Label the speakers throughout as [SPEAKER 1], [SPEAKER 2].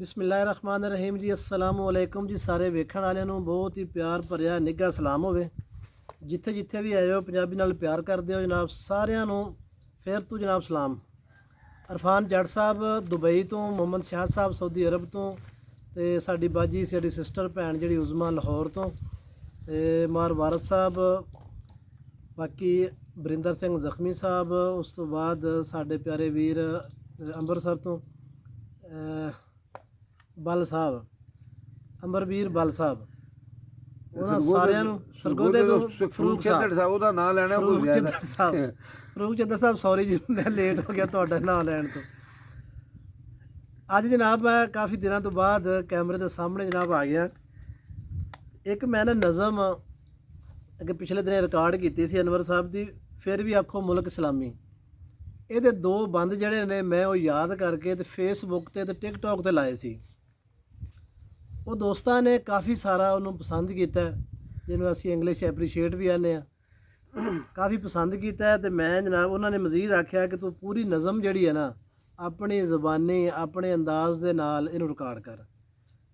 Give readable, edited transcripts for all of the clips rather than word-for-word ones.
[SPEAKER 1] बिस्मिल्लाहिर्रहमानिर्रहीम जी। अस्सलामु अलैकुम जी। सारे वेखण वालिਆਂ ਨੂੰ बहुत ही प्यार ਭਰਿਆ ਨਿੱਘਾ ਸਲਾਮ ਹੋਵੇ। ਜਿੱਥੇ ਜਿੱਥੇ ਵੀ ਆਏ ਹੋ ਪੰਜਾਬੀ ਨਾਲ ਪਿਆਰ ਕਰਦੇ ਹੋ ਜਨਾਬ, ਸਾਰਿਆਂ ਨੂੰ ਫਿਰ ਤੋਂ ਜਨਾਬ ਸਲਾਮ। ਅਰਫਾਨ ਜੱਟ ਸਾਹਿਬ ਦੁਬਈ ਤੋਂ, ਮੁਹੰਮਦ ਸ਼ਾਹ ਸਾਹਿਬ ਸਾਊਦੀ ਅਰਬ ਤੋਂ, ਤੇ ਸਾਡੀ ਬਾਜੀ ਸਾਡੀ ਸਿਸਟਰ ਭੈਣ ਜਿਹੜੀ ਉਜ਼ਮਾ ਲਾਹੌਰ ਤੋਂ, ਤੇ ਮਾਰ ਵਾਰਸ ਸਾਹਿਬ, ਬਾਕੀ ਬਰਿੰਦਰ ਸਿੰਘ ਜ਼ਖਮੀ ਸਾਹਿਬ, ਉਸ ਤੋਂ ਬਾਅਦ ਸਾਡੇ ਪਿਆਰੇ ਵੀਰ ਅੰਮ੍ਰਿਤਸਰ ਤੋਂ ਬਲ ਸਾਹਿਬ, ਅੰਬਰਵੀਰ ਬਲ ਸਾਹਿਬ, ਉਹਨਾਂ ਸਾਰਿਆਂ ਨੂੰ ਸਰਗੋਦੇ ਤੋਂ ਫਰੂਕ ਸਾਹਿਬ,
[SPEAKER 2] ਉਹਦਾ ਨਾਂ ਲੈਣਾ ਕੋਈ ਜ਼ਿਆਦਾ
[SPEAKER 1] ਸਾਹਿਬ, ਫਰੂਕ ਚੰਦਰ ਸਾਹਿਬ, ਸੌਰੀ ਜੀ ਮੈਂ ਲੇਟ ਹੋ ਗਿਆ ਤੁਹਾਡਾ ਨਾਂ ਲੈਣ ਤੋਂ। ਅੱਜ ਜਨਾਬ ਮੈਂ ਕਾਫੀ ਦਿਨਾਂ ਤੋਂ ਬਾਅਦ ਕੈਮਰੇ ਦੇ ਸਾਹਮਣੇ ਜਨਾਬ ਆ ਗਿਆ। ਇੱਕ ਮੈਂ ਨਾ ਨਜ਼ਮ ਅੱਗੇ ਪਿਛਲੇ ਦਿਨ ਰਿਕਾਰਡ ਕੀਤੀ ਸੀ ਅਨਵਰ ਸਾਹਿਬ ਦੀ, ਫਿਰ ਵੀ ਆਖੋ ਮੁਲਕ ਇਸਲਾਮੀ। ਇਹਦੇ ਦੋ ਬੰਦ ਜਿਹੜੇ ਨੇ ਮੈਂ ਉਹ ਯਾਦ ਕਰਕੇ ਤੇ ਫੇਸਬੁੱਕ ਤੇ ਟਿਕਟੌਕ ਤੇ ਲਾਏ ਸੀ। ਉਹ ਦੋਸਤਾਂ ਨੇ ਕਾਫੀ ਸਾਰਾ ਉਹਨੂੰ ਪਸੰਦ ਕੀਤਾ, ਜਿਹਨੂੰ ਅਸੀਂ ਇੰਗਲਿਸ਼ ਐਪਰੀਸ਼ੀਏਟ ਵੀ ਆਨੇ ਆ, ਕਾਫੀ ਪਸੰਦ ਕੀਤਾ। ਤੇ ਮੈਂ ਜਨਾਬ ਉਹਨਾਂ ਨੇ ਮਜ਼ੀਦ ਆਖਿਆ ਕਿ ਤੂੰ ਪੂਰੀ ਨਜ਼ਮ ਜਿਹੜੀ ਹੈ ਨਾ ਆਪਣੀ ਜ਼ੁਬਾਨੀ ਆਪਣੇ ਅੰਦਾਜ਼ ਦੇ ਨਾਲ ਇਹਨੂੰ ਰਿਕਾਰਡ ਕਰ।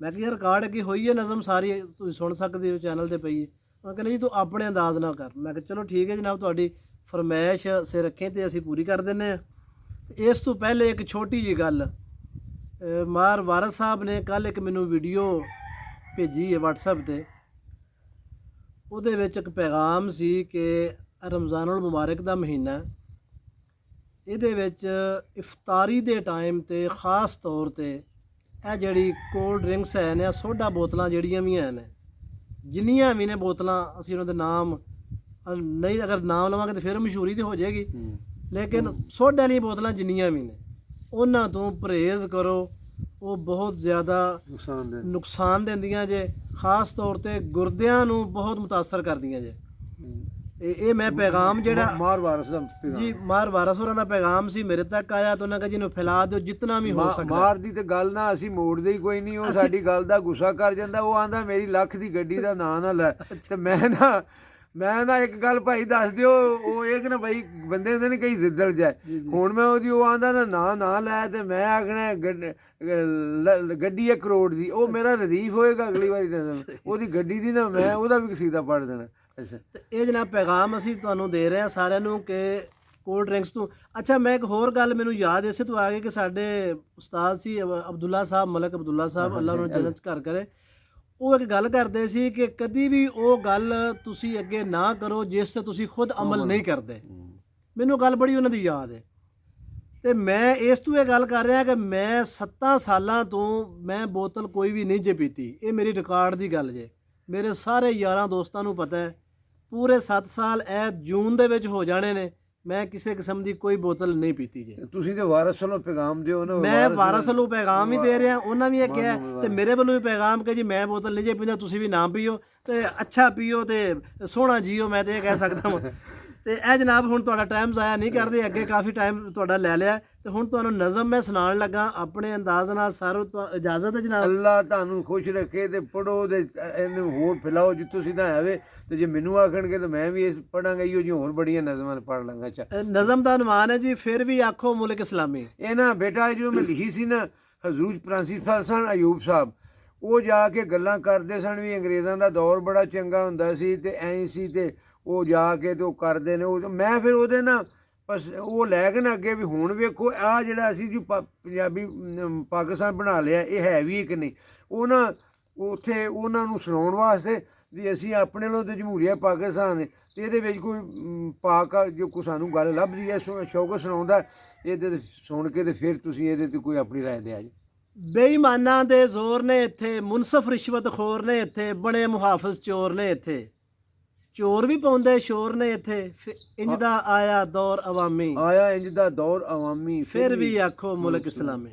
[SPEAKER 1] ਮੈਂ ਕਿਹਾ ਰਿਕਾਰਡ ਅੱਗੇ ਹੋਈ ਹੈ ਨਜ਼ਮ ਸਾਰੀ, ਤੁਸੀਂ ਸੁਣ ਸਕਦੇ ਹੋ ਚੈਨਲ 'ਤੇ ਪਈ ਹੈ। ਉਹ ਕਹਿੰਦੇ ਜੀ ਤੂੰ ਆਪਣੇ ਅੰਦਾਜ਼ ਨਾਲ ਕਰ। ਮੈਂ ਕਿਹਾ ਚਲੋ ਠੀਕ ਹੈ ਜਨਾਬ, ਤੁਹਾਡੀ ਫਰਮਾਇਸ਼ ਸਿਰ ਰੱਖੇ ਤੇ ਅਸੀਂ ਪੂਰੀ ਕਰ ਦਿੰਦੇ ਹਾਂ। ਇਸ ਤੋਂ ਪਹਿਲੇ ਇੱਕ ਛੋਟੀ ਜਿਹੀ ਗੱਲ, ਮਾਰ ਵਾਰਸ ਸਾਹਿਬ ਨੇ ਕੱਲ੍ਹ ਇੱਕ ਮੈਨੂੰ ਵੀਡੀਓ ਭੇਜੀ ਹੈ WhatsApp 'ਤੇ। ਉਹਦੇ ਵਿੱਚ ਇੱਕ ਪੈਗਾਮ ਸੀ ਕਿ ਰਮਜ਼ਾਨੁਲ ਮੁਬਾਰਕ ਦਾ ਮਹੀਨਾ, ਇਹਦੇ ਵਿੱਚ ਇਫਤਾਰੀ ਦੇ ਟਾਈਮ 'ਤੇ ਖ਼ਾਸ ਤੌਰ 'ਤੇ ਇਹ ਜਿਹੜੀ ਕੋਲਡ ਡਰਿੰਕਸ ਹੈ ਨੇ, ਸੋਡਾ ਬੋਤਲਾਂ ਜਿਹੜੀਆਂ ਵੀ ਹੈ ਨੇ, ਜਿੰਨੀਆਂ ਵੀ ਨੇ ਬੋਤਲਾਂ, ਅਸੀਂ ਉਹਨਾਂ ਦੇ ਨਾਮ ਨਹੀਂ, ਅਗਰ ਨਾਮ ਲਵਾਂਗੇ ਤਾਂ ਫਿਰ ਮਸ਼ਹੂਰੀ ਤਾਂ ਹੋ ਜਾਏਗੀ, ਲੇਕਿਨ ਸੋਡੇ ਵਾਲੀਆਂ ਬੋਤਲਾਂ ਜਿੰਨੀਆਂ ਵੀ ਨੇ ਉਹਨਾਂ ਤੋਂ ਪਰਹੇਜ਼ ਕਰੋ। ਉਹ ਬਹੁਤ ਜ਼ਿਆਦਾ ਨੁਕਸਾਨ ਦਿੰਦੀਆਂ ਜੇ, ਖਾਸ ਤੌਰ 'ਤੇ ਗੁਰਦਿਆਂ ਨੂੰ ਬਹੁਤ ਮੁਤਾਸਰ ਕਰਦੀਆਂ ਜੇ। ਇਹ ਮੈਂ ਪੈਗਾਮ ਜਿਹੜਾ
[SPEAKER 2] ਮਾਰ ਵਾਰਸ ਦਾ
[SPEAKER 1] ਜੀ, ਮਾਰ ਵਾਰਸ ਹੋਰਾਂ ਦਾ ਪੈਗਾਮ ਸੀ, ਮੇਰੇ ਤੱਕ ਆਇਆ ਤਾਂ ਉਹਨਾਂ ਕਹਾ ਜਿਹਨੂੰ ਫੈਲਾ ਦਿਓ ਜਿਤਨਾ ਵੀ ਹੋ ਸਕਦਾ।
[SPEAKER 2] ਮਾਰ ਦੀ ਤੇ ਗੱਲ ਨਾ ਅਸੀਂ ਮੋੜਦੇ ਹੀ ਕੋਈ ਨਹੀਂ, ਉਹ ਸਾਡੀ ਗੱਲ ਦਾ ਗੁੱਸਾ ਕਰ ਜਾਂਦਾ। ਉਹ ਆਂਦਾ ਮੇਰੀ ਲੱਖ ਦੀ ਗੱਡੀ ਦਾ ਨਾਂ ਨਾ ਲੈ। ਤੇ ਮੈਂ ਨਾ ਇੱਕ ਗੱਲ ਭਾਈ ਦੱਸ ਦਿਓ, ਉਹ ਇਹ ਕਿ ਨਾ ਭਾਈ ਬੰਦੇ ਦੇ ਨੇ ਕਈ ਜ਼ਿੱਦਲ ਜਾਏ। ਹੁਣ ਮੈਂ ਉਹਦੀ ਉਹ ਆਂਦਾ ਨਾ ਲੈ, ਤੇ ਮੈਂ ਆਖਣਾ ਗੱਡੀ 1 ਕਰੋੜ ਦੀ, ਉਹ ਮੇਰਾ ਰਦੀਫ ਹੋਏਗਾ ਅਗਲੀ ਵਾਰੀ ਤਾਂ ਉਹਦੀ ਗੱਡੀ ਦੀ ਨਾ ਮੈਂ ਉਹਦਾ ਵੀ ਕਸੀਦਾ ਪੜ੍ਹ ਦੇਣਾ। ਅੱਛਾ,
[SPEAKER 1] ਤੇ ਇਹ ਜਨਾਬ ਪੈਗਾਮ ਅਸੀਂ ਤੁਹਾਨੂੰ ਦੇ ਰਹੇ ਹਾਂ ਸਾਰਿਆਂ ਨੂੰ ਕਿ ਕੋਲਡ ਡਰਿੰਕਸ ਤੋਂ। ਅੱਛਾ, ਮੈਂ ਇੱਕ ਹੋਰ ਗੱਲ ਮੈਨੂੰ ਯਾਦ ਇਸੇ ਤੋਂ ਆ ਗਈ ਕਿ ਸਾਡੇ ਉਸਤਾਦ ਸੀ ਅਬਦੁੱਲਾ ਸਾਹਿਬ, ਮਲਕ ਅਬਦੁੱਲਾ ਸਾਹਿਬ, ਅੱਲਾ ਉਹਨਾਂ ਨੂੰ ਜੰਨਤ ਘਰ ਕਰੇ। ਉਹ ਇੱਕ ਗੱਲ ਕਰਦੇ ਸੀ ਕਿ ਕਦੀ ਵੀ ਉਹ ਗੱਲ ਤੁਸੀਂ ਅੱਗੇ ਨਾ ਕਰੋ ਜਿਸ ਤੇ ਤੁਸੀਂ ਖੁਦ ਅਮਲ ਨਹੀਂ ਕਰਦੇ। ਮੈਨੂੰ ਗੱਲ ਬੜੀ ਉਹਨਾਂ ਦੀ ਯਾਦ ਹੈ। ਤੇ ਮੈਂ ਇਸ ਤੋਂ ਇਹ ਗੱਲ ਕਰ ਰਿਹਾ ਕਿ ਮੈਂ 7 ਸਾਲਾਂ ਤੋਂ ਮੈਂ ਬੋਤਲ ਕੋਈ ਵੀ ਨਹੀਂ ਜੇ ਪੀਤੀ। ਇਹ ਮੇਰੀ ਰਿਕਾਰਡ ਦੀ ਗੱਲ ਜੇ, ਮੇਰੇ ਸਾਰੇ ਯਾਰਾਂ ਦੋਸਤਾਂ ਨੂੰ ਪਤਾ ਹੈ। ਪੂਰੇ 7 ਸਾਲ ਇਹ ਜੂਨ ਦੇ ਵਿੱਚ ਹੋ ਜਾਣੇ ਨੇ, ਮੈਂ ਕਿਸੇ ਕਿਸਮ ਦੀ ਕੋਈ ਬੋਤਲ ਨਹੀਂ ਪੀਤੀ ਜੇ।
[SPEAKER 2] ਤੁਸੀਂ ਤੇ ਵਾਰਸ ਵੱਲੋਂ ਪੈਗਾਮ ਦਿਓ ਨਾ।
[SPEAKER 1] ਮੈਂ ਵਾਰਸ ਵੱਲੋਂ ਪੈਗਾਮ ਵੀ ਦੇ ਰਿਹਾ, ਉਹਨਾਂ ਵੀ ਇਹ ਕਿਹਾ, ਤੇ ਮੇਰੇ ਵੱਲੋਂ ਵੀ ਪੈਗਾਮ ਕਿ ਜੀ ਮੈਂ ਬੋਤਲ ਨਹੀਂ ਜੇ ਪੀਂਦਾ, ਤੁਸੀਂ ਵੀ ਨਾ ਪੀਓ, ਤੇ ਅੱਛਾ ਪੀਓ ਤੇ ਸੋਹਣਾ ਜੀਓ, ਮੈਂ ਤੇ ਇਹ ਕਹਿ ਸਕਦਾ ਹਾਂ। ਤੇ ਇਹ ਜਨਾਬ ਹੁਣ ਤੁਹਾਡਾ ਟਾਈਮ ਜ਼ਾਇਆ ਨਹੀਂ ਕਰਦੇ, ਅੱਗੇ ਕਾਫੀ ਟਾਈਮ ਤੁਹਾਡਾ ਲੈ ਲਿਆ, ਤੇ ਹੁਣ ਤੁਹਾਨੂੰ ਨਜ਼ਮ ਮੈਂ ਸੁਣਾਉਣ ਲੱਗਾ ਆਪਣੇ ਅੰਦਾਜ਼ ਨਾਲ। ਸਾਰੋ ਇਜਾਜ਼ਤ ਹੈ ਜਨਾਬ?
[SPEAKER 2] ਅੱਲਾ ਤੁਹਾਨੂੰ ਖੁਸ਼ ਰੱਖੇ ਤੇ ਪੜੋ ਤੇ ਇਹਨੂੰ ਹੋਰ ਫੈਲਾਓ ਜਿੱਥੋਂ ਸਿੱਧਾ ਆਵੇ। ਤੇ ਜੇ ਮੈਨੂੰ ਆਖਣਗੇ ਤਾਂ ਮੈਂ ਵੀ ਇਸ ਪੜਾਂਗਾ, ਇਹੋ ਜਿਹੀ ਹੋਰ ਬੜੀਆਂ ਨਜ਼ਮਾਂ ਪੜ੍ਹ ਲਾਂਗਾ। ਅੱਛਾ,
[SPEAKER 1] ਨਜ਼ਮ ਦਾ ਅਨੁਮਾਨ ਹੈ ਜੀ, ਫਿਰ ਵੀ ਆਖੋ ਮੁਲਕ ਇਸਲਾਮੀ।
[SPEAKER 2] ਇਹ ਨਾ ਬੇਟਾ ਜਦੋਂ ਮੈਂ ਲਿਖੀ ਸੀ ਨਾ, ਹਜ਼ੂਰ ਪ੍ਰਿੰਸੀਪਲ ਸਨ ਅਯੂਬ ਸਾਹਿਬ, ਉਹ ਜਾ ਕੇ ਗੱਲਾਂ ਕਰਦੇ ਸਨ ਵੀ ਅੰਗਰੇਜ਼ਾਂ ਦਾ ਦੌਰ ਬੜਾ ਚੰਗਾ ਹੁੰਦਾ ਸੀ ਤੇ ਐਂ ਸੀ, ਤੇ ਉਹ ਜਾ ਕੇ ਤੇ ਉਹ ਕਰਦੇ ਨੇ। ਉਹ ਮੈਂ ਫਿਰ ਉਹਦੇ ਨਾ ਬਸ ਉਹ ਲੈ ਕੇ ਨਾ ਅੱਗੇ ਵੀ ਹੁਣ ਵੇਖੋ ਆਹ ਜਿਹੜਾ ਅਸੀਂ ਜੀ ਪੰਜਾਬੀ ਪਾਕਿਸਤਾਨ ਬਣਾ ਲਿਆ, ਇਹ ਹੈ ਵੀ ਕਿ ਨਹੀਂ। ਉਹ ਨਾ ਉੱਥੇ ਉਹਨਾਂ ਨੂੰ ਸੁਣਾਉਣ ਵਾਸਤੇ ਵੀ ਅਸੀਂ ਆਪਣੇ ਵੱਲੋਂ ਤਾਂ ਜਮਹੂਰੀਆ ਪਾਕਿਸਤਾਨ ਹੈ, ਤੇ ਇਹਦੇ ਵਿੱਚ ਕੋਈ ਪਾਕ ਜੋ ਕੋਈ ਸਾਨੂੰ ਗੱਲ ਲੱਭਦੀ ਹੈ ਸ਼ੌਕਤ ਸੁਣਾਉਂਦਾ, ਇਹਦੇ ਸੁਣ ਕੇ ਤੇ ਫਿਰ ਤੁਸੀਂ ਇਹਦੇ 'ਤੇ ਕੋਈ ਆਪਣੀ ਰਾਏ ਦਿਆ ਜੀ।
[SPEAKER 1] ਬੇਈਮਾਨਾਂ ਦੇ ਜ਼ੋਰ ਨੇ ਇੱਥੇ, ਮੁਨਸਫ ਰਿਸ਼ਵਤ ਖੋਰ ਨੇ ਇੱਥੇ, ਬਣੇ ਮੁਹਾਫਿਜ਼ ਚੋਰ ਨੇ ਇੱਥੇ, ਚੋਰ ਵੀ ਪਾਉਂਦੇ ਸ਼ੋਰ ਨੇ ਇੱਥੇ। ਇੰਜ ਦਾ ਆਇਆ ਦੌਰ ਅਵਾਮੀ,
[SPEAKER 2] ਆਇਆ ਇੰਜ ਦਾ ਦੌਰ ਅਵਾਮੀ,
[SPEAKER 1] ਫਿਰ ਵੀ ਆਖੋ ਮੁਲਕ ਇਸਲਾਮੀ।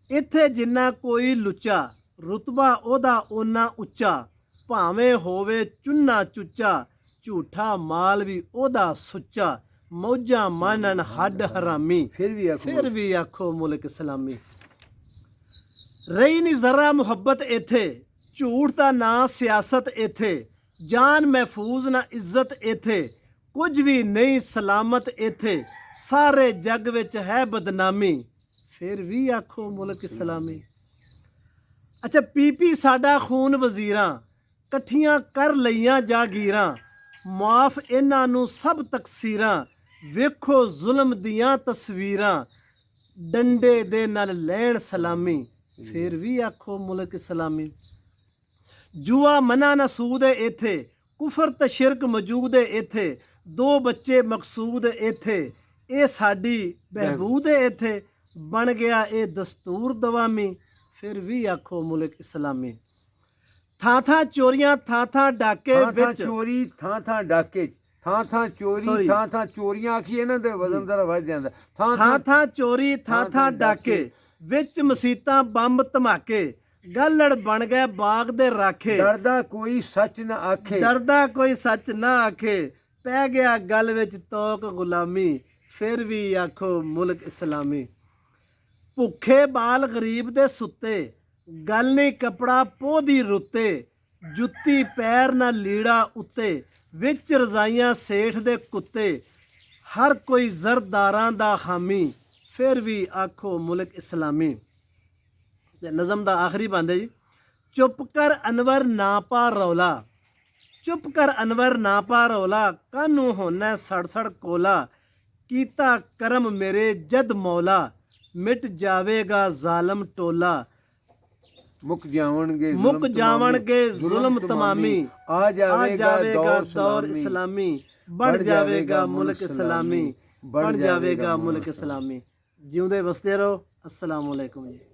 [SPEAKER 1] ਇੱਥੇ ਜਿੰਨਾ ਕੋਈ ਲੁੱਚਾ, ਰੁਤਬਾ ਉਹਦਾ ਓਨਾ ਉੱਚਾ, ਭਾਵੇਂ ਹੋਵੇ ਚੁੰਨਾ ਚੁੱਚਾ, ਝੂਠਾ ਮਾਲ ਵੀ ਉਹਦਾ ਸੁੱਚਾ, ਮੌਜਾਂ ਮਾਨਣ ਹੱਡ ਹਰਾਮੀ, ਫਿਰ ਵੀ ਆਖੋ ਮੁਲਕ ਇਸਲਾਮੀ। ਰਹੀ ਨਹੀਂ ਜ਼ਰਾ ਮੁਹੱਬਤ ਇੱਥੇ, ਝੂਠ ਦਾ ਨਾਂ ਸਿਆਸਤ ਇੱਥੇ, ਜਾਨ ਮਹਿਫੂਜ਼ ਨਾ ਇੱਜ਼ਤ ਇੱਥੇ, ਕੁਝ ਵੀ ਨਹੀਂ ਸਲਾਮਤ ਇੱਥੇ, ਸਾਰੇ ਜੱਗ ਵਿੱਚ ਹੈ ਬਦਨਾਮੀ, ਫਿਰ ਵੀ ਆਖੋ ਮੁਲਕ ਇਸਲਾਮੀ। ਅੱਛਾ ਪੀਪੀ ਸਾਡਾ ਖੂਨ ਵਜ਼ੀਰਾਂ, ਇਕੱਠੀਆਂ ਕਰ ਲਈਆਂ ਜਾਗੀਰਾਂ, ਮਾਫ ਇਹਨਾਂ ਨੂੰ ਸਭ ਤਕਸੀਰਾਂ, ਵੇਖੋ ਜ਼ੁਲਮ ਦੀਆਂ ਤਸਵੀਰਾਂ, ਡੰਡੇ ਦੇ ਨਾਲ ਲੈਣ ਸਲਾਮੀ, ਫਿਰ ਵੀ ਆਖੋ ਮੁਲਕ ਇਸਲਾਮੀ। ਜੂਆ ਮਨਾ ਨਾ ਸੂਦ ਹੈ ਇੱਥੇ, ਕੁਫਰ ਤੇ ਸ਼ਿਰਕ ਮੌਜੂਦ ਹੈ ਇੱਥੇ, 2 ਬੱਚੇ ਮਕਸੂਦ ਹੈ ਇੱਥੇ, ਇਹ ਸਾਡੀ ਬਹਿਬੂਦ ਹੈ ਇੱਥੇ, ਬਣ ਗਿਆ ਇਹ ਦਸਤੂਰ ਦਵਾਮੀ, ਫਿਰ ਵੀ ਆਖੋ ਮੁਲਕ ਇਸਲਾਮੀ। ਥਾਂ ਥਾਂ ਚੋਰੀਆਂ ਥਾਂ ਥਾਂ ਡਾਕੇ
[SPEAKER 2] ਥਾਂ ਥਾਂ
[SPEAKER 1] ਵਿੱਚ,
[SPEAKER 2] ਚੋਰੀ ਥਾਂ ਥਾਂ ਡਾਕੇ, ਥਾਂ ਥਾਂ ਚੋਰੀ
[SPEAKER 1] Sorry.
[SPEAKER 2] ਥਾਂ ਥਾਂ ਚੋਰੀਆਂ ਆਖੀਏ ਨਾ ਤੇ ਵਜ਼ਨ ਜ਼ਰਾ ਵੱਧ ਜਾਂਦਾ। ਥਾਂ
[SPEAKER 1] ਥਾਂ
[SPEAKER 2] ਥਾਂ
[SPEAKER 1] ਥਾਂ ਚੋਰੀ ਥਾਂ ਥਾਂ ਡਾਕੇ, ਵਿੱਚ ਮਸੀਤਾਂ ਬੰਬ ਧਮਾਕੇ, ਗਾਲੜ ਬਣ ਗਏ ਬਾਗ ਦੇ ਰਾਖੇ,
[SPEAKER 2] ਡਰਦਾ ਕੋਈ ਸੱਚ ਨਾ ਆਖੇ,
[SPEAKER 1] ਡਰਦਾ ਕੋਈ ਸੱਚ ਨਾ ਆਖੇ, ਪੈ ਗਿਆ ਗਲ ਵਿੱਚ ਤੋਕ ਗੁਲਾਮੀ, ਫਿਰ ਵੀ ਆਖੋ ਮੁਲਕ ਇਸਲਾਮੀ। ਭੁੱਖੇ ਬਾਲ ਗਰੀਬ ਦੇ ਸੁੱਤੇ, ਗੱਲ ਨਹੀਂ ਕਪੜਾ ਪੋਹ ਦੀ ਰੁੱਤੇ, ਜੁੱਤੀ ਪੈਰ ਨਾ ਲੀੜਾ ਉੱਤੇ, ਵਿੱਚ ਰਜ਼ਾਈਆਂ ਸੇਠ ਦੇ ਕੁੱਤੇ, ਹਰ ਕੋਈ ਜ਼ਰਦਾਰਾਂ ਦਾ ਹਾਮੀ, ਫਿਰ ਵੀ ਆਖੋ ਮੁਲਕ ਇਸਲਾਮੀ। ਤੇ ਨਜ਼ਮ ਦਾ ਆਖਰੀ ਬੰਦ ਹੈ ਜੀ। ਚੁੱਪ ਕਰ ਅਨਵਰ ਨਾ ਪਾ ਰੌਲਾ, ਚੁੱਪ ਕਰ ਅਨਵਰ ਨਾ ਪਾ ਰੌਲਾ, ਕਾਨੂੰ ਹੋਣਾ ਸੜ ਸੜ ਕੋਲਾ, ਕੀਤਾ ਕਰਮ ਮੇਰੇ ਜਦ ਮੌਲਾ, ਮਿਟ ਜਾਵੇਗਾ ਜ਼ਾਲਮ ਟੋਲਾ,
[SPEAKER 2] ਮੁੱਕ ਜਾਵਣਗੇ
[SPEAKER 1] ਜ਼ੁਲਮ ਤਮਾਮੀ, ਆ ਜਾਵੇਗਾ ਦੌਰ ਇਸਲਾਮੀ, ਬਣ ਜਾਵੇਗਾ ਮੁਲਕ ਇਸਲਾਮੀ, ਬਣ ਜਾਵੇਗਾ ਮੁਲਕ ਇਸਲਾਮੀ। ਜਿਉਂਦੇ ਵਸਦੇ ਰਹੋ। अस्सलाम वालेकुम जी।